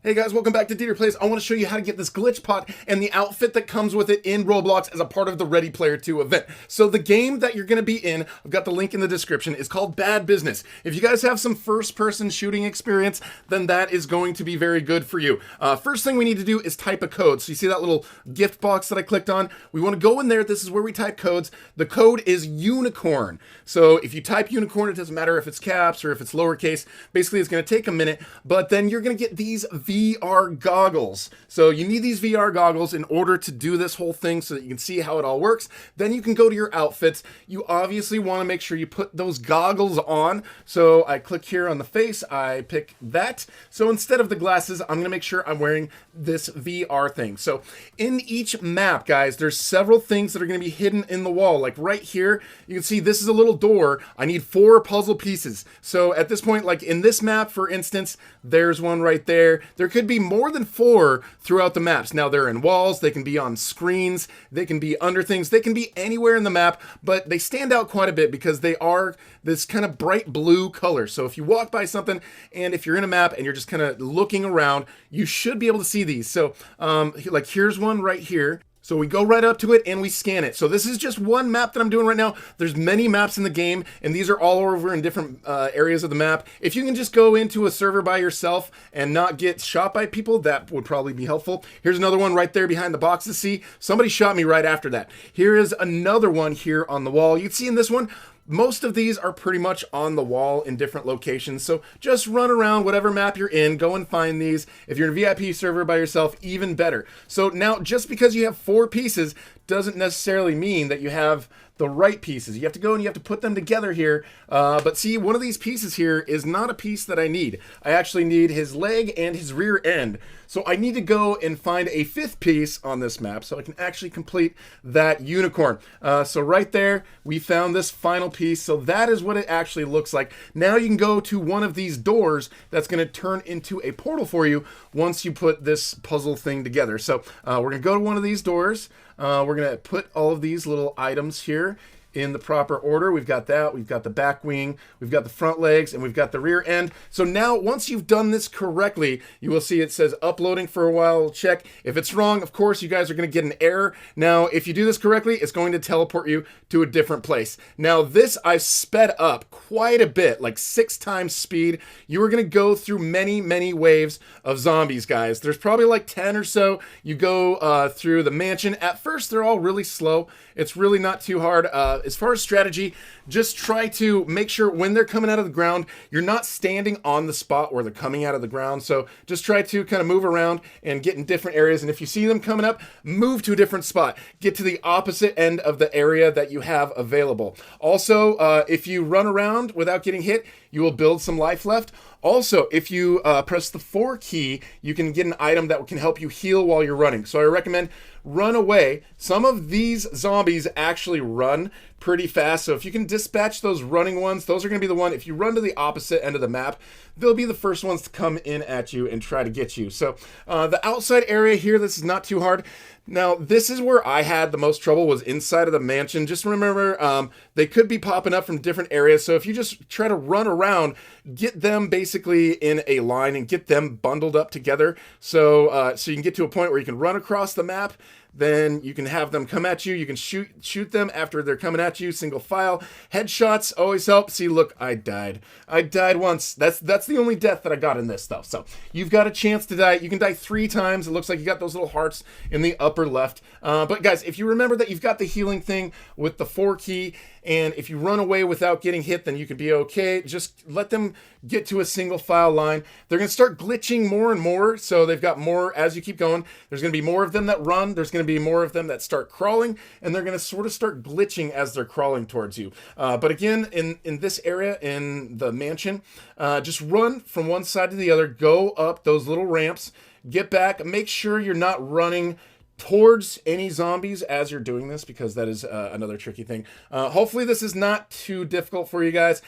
Hey guys, welcome back to DeeterPlays. I want to show you how to get this glitch pot and the outfit that comes with it in Roblox as a part of the Ready Player 2 event. So the game that you're going to be in, I've got the link in the description, is called Bad Business. If you guys have some first-person shooting experience, then that is going to be very good for you. First thing we need to do is type a code. So you see that little gift box that I clicked on? We want to go in there. This is where we type codes. The code is unicorn. So if you type unicorn, it doesn't matter if it's caps or if it's lowercase. Basically, it's going to take a minute, but then you're going to get these VR goggles. So you need these VR goggles in order to do this whole thing so that you can see how it all works. Then you can go to your outfits. You obviously want to make sure you put those goggles on. So I click here on the face, I pick that. So instead of the glasses, I'm going to make sure I'm wearing this VR thing. So in each map, guys, there's several things that are going to be hidden in the wall. Like right here, you can see this is a little door. I need 4 puzzle pieces. So at this point, like in this map, for instance, there's one right there. There could be more than 4 throughout the maps. Now they're in walls, they can be on screens, they can be under things, they can be anywhere in the map, but they stand out quite a bit because they are this kind of bright blue color. So if you walk by something and if you're in a map and you're just kind of looking around, you should be able to see these. So like here's one right here. So we go right up to it and we scan it. So this is just one map that I'm doing right now. There's many maps in the game and these are all over in different areas of the map. If you can just go into a server by yourself and not get shot by people, that would probably be helpful. Here's another one right there behind the boxes. See, somebody shot me right after that. Here is another one here on the wall. You can see in this one, most of these are pretty much on the wall in different locations. So just run around whatever map you're in, go and find these. If you're in a VIP server by yourself, even better. So now just because you have 4 pieces doesn't necessarily mean that you have the right pieces. You have to go and you have to put them together here. But see, one of these pieces here is not a piece that I need. I actually need his leg and his rear end. So I need to go and find a 5th piece on this map so I can actually complete that unicorn. So right there, we found this final piece. So that is what it actually looks like. Now you can go to one of these doors that's going to turn into a portal for you once you put this puzzle thing together. So we're going to go to one of these doors. We're going to put all of these little items here in the proper order. We've got that, we've got the back wing, we've got the front legs, and we've got the rear end. So now, once you've done this correctly, you will see it says uploading for a while, check. If it's wrong, of course, you guys are gonna get an error. Now, if you do this correctly, it's going to teleport you to a different place. Now, this I've sped up quite a bit, like 6 times speed. You are gonna go through many, many waves of zombies, guys. There's probably like 10 or so. You go through the mansion. At first, they're all really slow. It's really not too hard. As far as strategy, just try to make sure when they're coming out of the ground, you're not standing on the spot where they're coming out of the ground. So just try to kind of move around and get in different areas. And if you see them coming up, move to a different spot. Get to the opposite end of the area that you have available. Also, if you run around without getting hit, you will build some life left. Also, if you press the 4 key, you can get an item that can help you heal while you're running. So I recommend run away. Some of these zombies actually run pretty fast. So if you can dispatch those running ones, those are going to be the one. If you run to the opposite end of the map, they'll be the first ones to come in at you and try to get you. So the outside area here, this is not too hard. Now, this is where I had the most trouble, was inside of the mansion. Just remember, they could be popping up from different areas. So if you just try to run around, get them basically in a line and get them bundled up together. So, so you can get to a point where you can run across the map. Then you can have them come at you. You can shoot them after they're coming at you. Single file. Headshots always help. See, look, I died. I died once. That's the only death that I got in this stuff. So you've got a chance to die. You can die 3 times. It looks like you got those little hearts in the upper left. But guys, if you remember that you've got the healing thing with the 4 key, and if you run away without getting hit, then you could be okay. Just let them get to a single file line. They're going to start glitching more and more. So they've got more as you keep going. There's going to be more of them that run. There's going to be more of them that start crawling, and they're going to sort of start glitching as they're crawling towards you. But again, in this area, in the mansion, just run from one side to the other, go up those little ramps, get back, make sure you're not running towards any zombies as you're doing this, because that is another tricky thing. Hopefully this is not too difficult for you guys.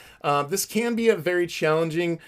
This can be a very challenging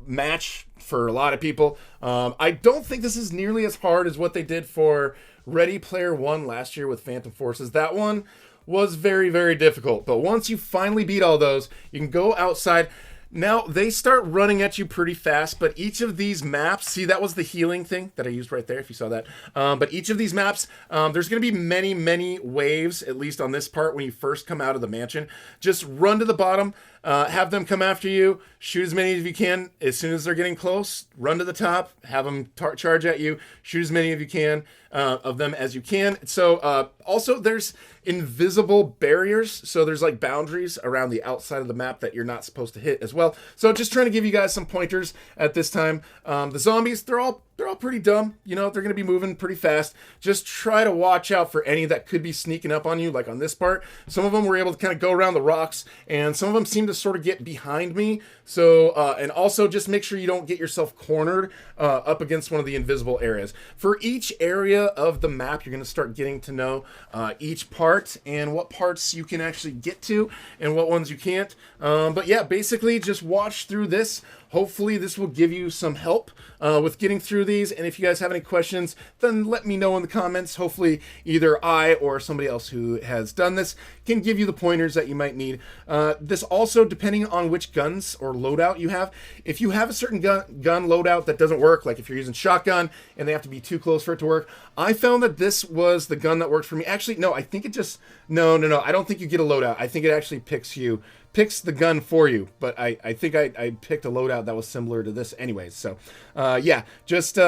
match for a lot of people. I don't think this is nearly as hard as what they did for Ready Player 1 last year with Phantom Forces. That one was very, very difficult. But once you finally beat all those, you can go outside. Now, they start running at you pretty fast, but each of these maps, see, that was the healing thing that I used right there, if you saw that. But each of these maps, there's going to be many, many waves, at least on this part, when you first come out of the mansion. Just run to the bottom, have them come after you, shoot as many as you can. As soon as they're getting close, run to the top, have them charge at you, shoot as many of you can, of them as you can. So, also, there's invisible barriers, so there's like boundaries around the outside of the map that you're not supposed to hit as well. So just trying to give you guys some pointers at this time. The zombies, they're all pretty dumb. You know, they're going to be moving pretty fast. Just try to watch out for any that could be sneaking up on you, like on this part. Some of them were able to kind of go around the rocks, and some of them seem to sort of get behind me. So, and also just make sure you don't get yourself cornered up against one of the invisible areas. For each area of the map, you're going to start getting to know each part and what parts you can actually get to and what ones you can't. But yeah, basically just watch through this. Hopefully this will give you some help with getting through these. And if you guys have any questions, then let me know in the comments. Hopefully either I or somebody else who has done this can give you the pointers that you might need. This also, depending on which guns or loadout you have, if you have a certain gun loadout that doesn't work, like if you're using shotgun and they have to be too close for it to work, I found that this was the gun that worked for me. Actually, no, I think it just, no, I don't think you get a loadout. I think it actually picks the gun for you, but I think I picked a loadout that was similar to this anyways. So yeah, just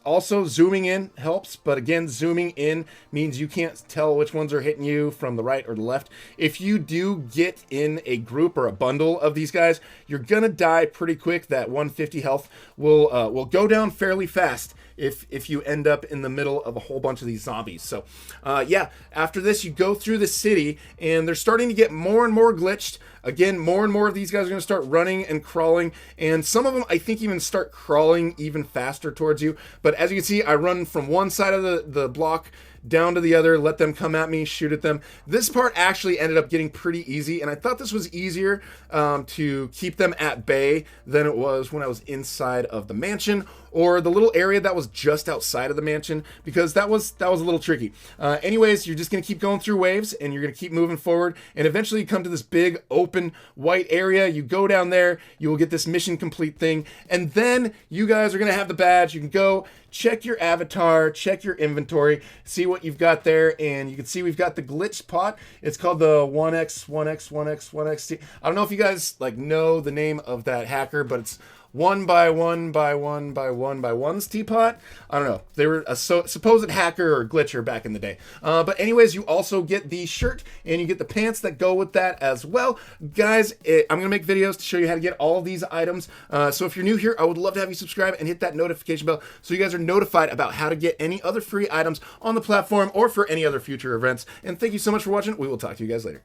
also zooming in helps, but again, zooming in means you can't tell which ones are hitting you from the right or the left. If you do get in a group or a bundle of these guys, you're gonna die pretty quick. That 150 health will go down fairly fast if you end up in the middle of a whole bunch of these zombies. So yeah, after this you go through the city and they're starting to get more and more glitched. Again, more and more of these guys are going to start running and crawling, and some of them I think even start crawling even faster towards you. But as you can see, I run from one side of the block down to the other, let them come at me, shoot at them. This part actually ended up getting pretty easy, and I thought this was easier to keep them at bay than it was when I was inside of the mansion or the little area that was just outside of the mansion, because that was a little tricky. Anyways, you're just going to keep going through waves, and you're going to keep moving forward, and eventually you come to this big open white area. You go down there, you will get this mission complete thing, and then you guys are going to have the badge. You can go check your avatar, check your inventory, see what you've got there, and you can see we've got the glitch pot. It's called the 1x1x1x1x. I don't know if you guys like know the name of that hacker, but it's 1x1x1x1's teapot. I don't know. They were a supposed hacker or glitcher back in the day. But anyways, you also get the shirt and you get the pants that go with that as well. Guys, I'm going to make videos to show you how to get all of these items. So if you're new here, I would love to have you subscribe and hit that notification bell so you guys are notified about how to get any other free items on the platform or for any other future events. And thank you so much for watching. We will talk to you guys later.